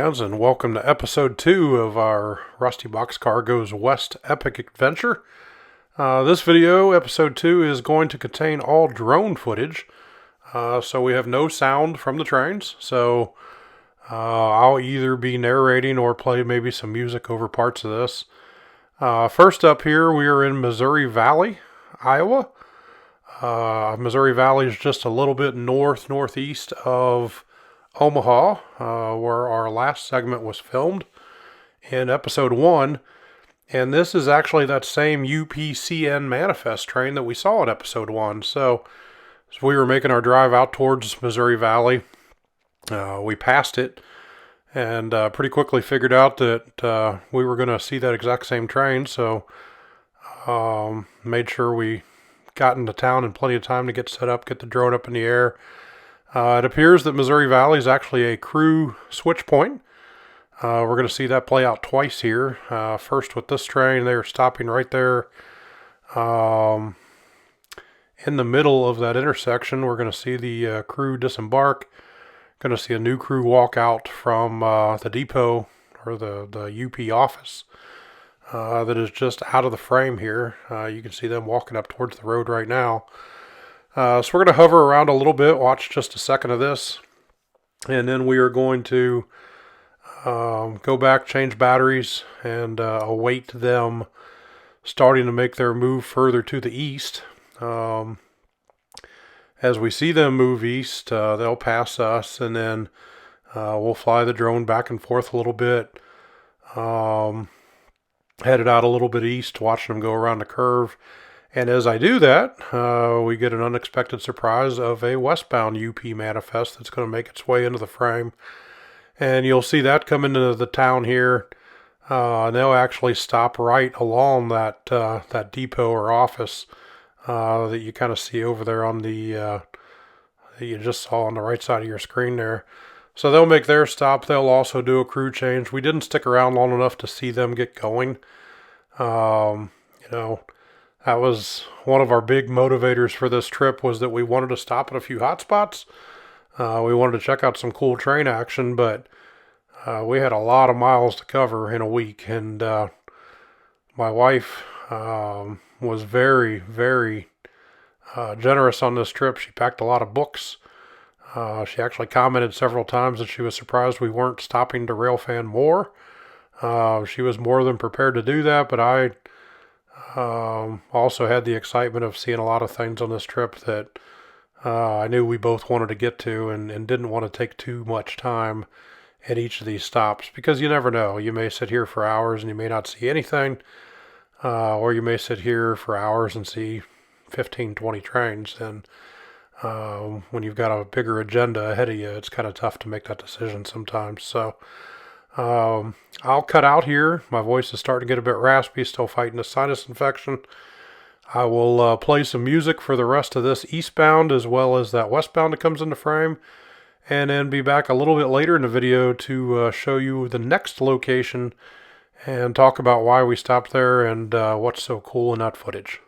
fans, and welcome to episode 2 of our Rusty Boxcar Goes West epic adventure. This video, episode 2, is going to contain all drone footage, so we have no sound from the trains, so I'll either be narrating or play maybe some music over parts of this. First up here, we are in Missouri Valley, Iowa. Missouri Valley is just a little bit northeast of Omaha, where our last segment was filmed in episode 1, and this is actually that same UPCN manifest train that we saw in episode 1. So as we were making our drive out towards Missouri Valley, we passed it and pretty quickly figured out that we were going to see that exact same train, so made sure we got into town in plenty of time to get set up, get the drone up in the air. It appears that Missouri Valley is actually a crew switch point. We're going to see that play out twice here. First with this train, they're stopping right there in the middle of that intersection. We're going to see the crew disembark. Going to see a new crew walk out from the depot or the UP office that is just out of the frame here. You can see them walking up towards the road right now. So we're going to hover around a little bit, watch just a second of this, and then we are going to go back, change batteries, and await them starting to make their move further to the east. As we see them move east, they'll pass us, and then we'll fly the drone back and forth a little bit, headed out a little bit east, watching them go around the curve. And as I do that, we get an unexpected surprise of a westbound UP manifest that's going to make its way into the frame. And you'll see that come into the town here. And they'll actually stop right along that depot or office that you kind of see over there on the that you just saw on the right side of your screen there. So they'll make their stop. They'll also do a crew change. We didn't stick around long enough to see them get going. That was one of our big motivators for this trip, was that we wanted to stop at a few hot spots. We wanted to check out some cool train action, but we had a lot of miles to cover in a week. And my wife was very, very generous on this trip. She packed a lot of books. She actually commented several times that she was surprised we weren't stopping to railfan more. She was more than prepared to do that, but I also had the excitement of seeing a lot of things on this trip that I knew we both wanted to get to, and didn't want to take too much time at each of these stops, because you never know. You may sit here for hours and you may not see anything, or you may sit here for hours and see 15, 20 trains, and when you've got a bigger agenda ahead of you, it's kind of tough to make that decision sometimes. So I'll cut out here. My voice is starting to get a bit raspy, still fighting a sinus infection. I will play some music for the rest of this eastbound as well as that westbound that comes into frame, and then be back a little bit later in the video to show you the next location and talk about why we stopped there and what's so cool in that footage.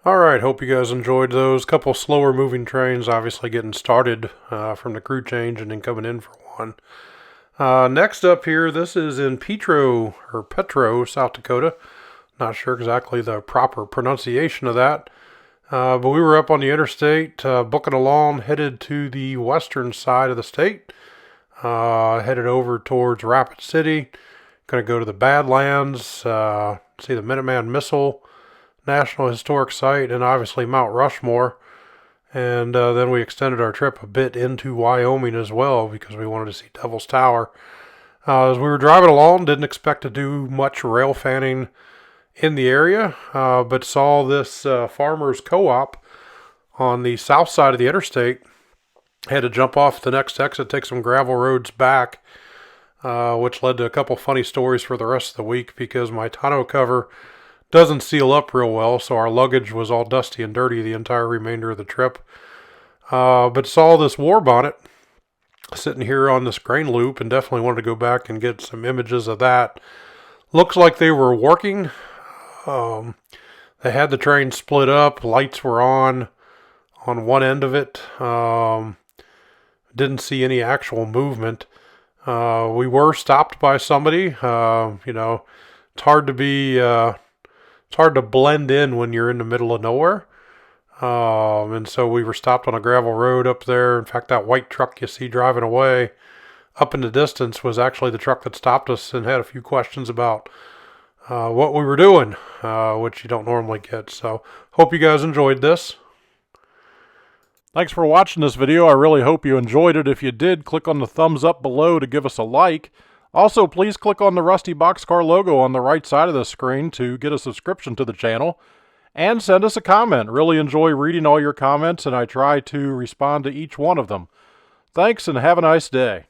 Alright, hope you guys enjoyed those. Couple slower moving trains, obviously getting started from the crew change and then coming in for one. Next up here, this is in Petro, South Dakota. Not sure exactly the proper pronunciation of that. But we were up on the interstate, booking along, headed to the western side of the state. Headed over towards Rapid City. Going to go to the Badlands, see the Minuteman Missile National Historic Site, and obviously Mount Rushmore. And then we extended our trip a bit into Wyoming as well because we wanted to see Devil's Tower. As we were driving along, didn't expect to do much rail fanning in the area, but saw this farmer's co-op on the south side of the interstate. Had to jump off the next exit, take some gravel roads back, which led to a couple funny stories for the rest of the week because my tonneau cover doesn't seal up real well, so our luggage was all dusty and dirty the entire remainder of the trip. But saw this war bonnet sitting here on this grain loop and definitely wanted to go back and get some images of that. Looks like they were working. They had the train split up. Lights were on one end of it. Didn't see any actual movement. We were stopped by somebody. It's hard to be... It's hard to blend in when you're in the middle of nowhere. And so we were stopped on a gravel road up there. In fact, that white truck you see driving away up in the distance was actually the truck that stopped us and had a few questions about what we were doing, which you don't normally get. So hope you guys enjoyed this. Thanks for watching this video. I really hope you enjoyed it. If you did, click on the thumbs up below to give us a like. Also, please click on the Rusty Boxcar logo on the right side of the screen to get a subscription to the channel. And send us a comment. Really enjoy reading all your comments, and I try to respond to each one of them. Thanks, and have a nice day.